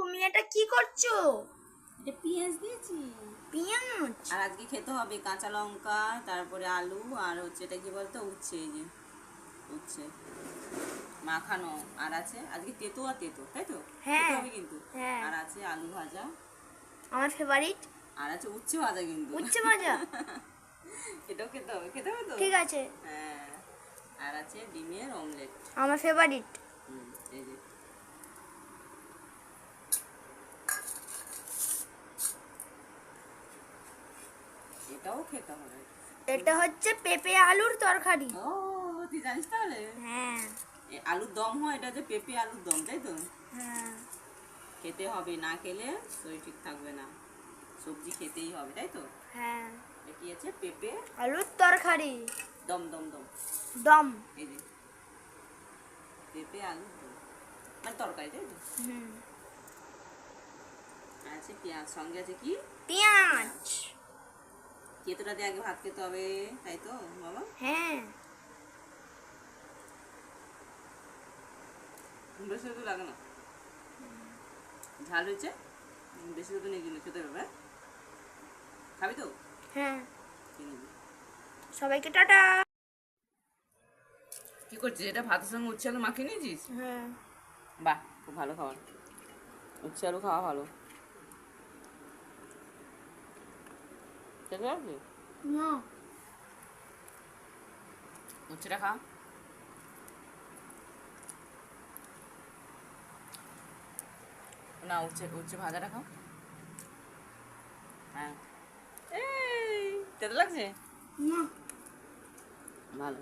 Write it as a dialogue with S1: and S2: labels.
S1: তুমি এটা কি করছো?
S2: এটা পেঁয়াজ দিয়েছি।
S1: পেঁয়াজ?
S2: আর আজকে খেতে হবে কাঁচা লঙ্কা, তারপরে আলু, আর হচ্ছে এটা কি বলতো, উচ্ছে। এই যে উচ্ছে মাখানো, আর আছে আজকে তেতো আর তেতো, তাই তো? খেতে
S1: হ্যাঁ
S2: হবে কিন্তু।
S1: হ্যাঁ,
S2: আর আছে আলু ভাজা,
S1: আমার ফেভারিট
S2: আর আছে উচ্ছে ভাজা কিন্তু।
S1: উচ্ছে ভাজা।
S2: এটাও খেতে হবে, খেতে হবে তো।
S1: ঠিক আছে।
S2: হ্যাঁ, আর আছে ডিমের অমলেট।
S1: আমার ফেভারিট।
S2: এই যে এটাও খেতে হবে।
S1: এটা হচ্ছে পেঁপে আলুর তরকারি।
S2: ও, তুই জানিস তাহলে?
S1: হ্যাঁ
S2: আলুর দম হয়, এটা যে পেঁপে আলুর দম, তাই তো?
S1: হ্যাঁ
S2: খেতে হবে, না খেলে শরীর ঠিক থাকবে না, সবজি খেতেই হবে, তাই তো?
S1: হ্যাঁ,
S2: এটা কি আছে? পেঁপে
S1: আলুর তরকারি।
S2: দম দম দম।
S1: দম।
S2: এই যে পেঁপে আলুর দম মানে তরকারি, তাই তো?
S1: হুম।
S2: আর আছে পেঁয়াজ, সঙ্গে আছে কি?
S1: পেঁয়াজ।
S2: তেতোটা দিয়ে আগে ভাত খেতে হবে, তাই তো বাবা?
S1: হ্যাঁ।
S2: বেশি তো লাগে না, ঝাল হয়েছে, বেশি তো নিয়ে কিনে খেতে হবে। খাবি তো?
S1: হ্যাঁ।
S2: কিনে নিবি।
S1: সবাইকে টাটা।
S2: কি করছিস? এটা ভাতের সঙ্গে উচ্ছে আলু মাখিয়ে নিয়েছিস?
S1: হ্যাঁ।
S2: বাহ, খুব ভালো খাবার। উচ্ছে আলু খাওয়া ভালো। খেতে পারবি?
S1: না।
S2: উচ্ছেটা খা। না, উচ্ছে উচ্ছে ভাজাটা খাও। হ্যাঁ, এই তেতো লাগছে?
S1: না।
S2: ভালো।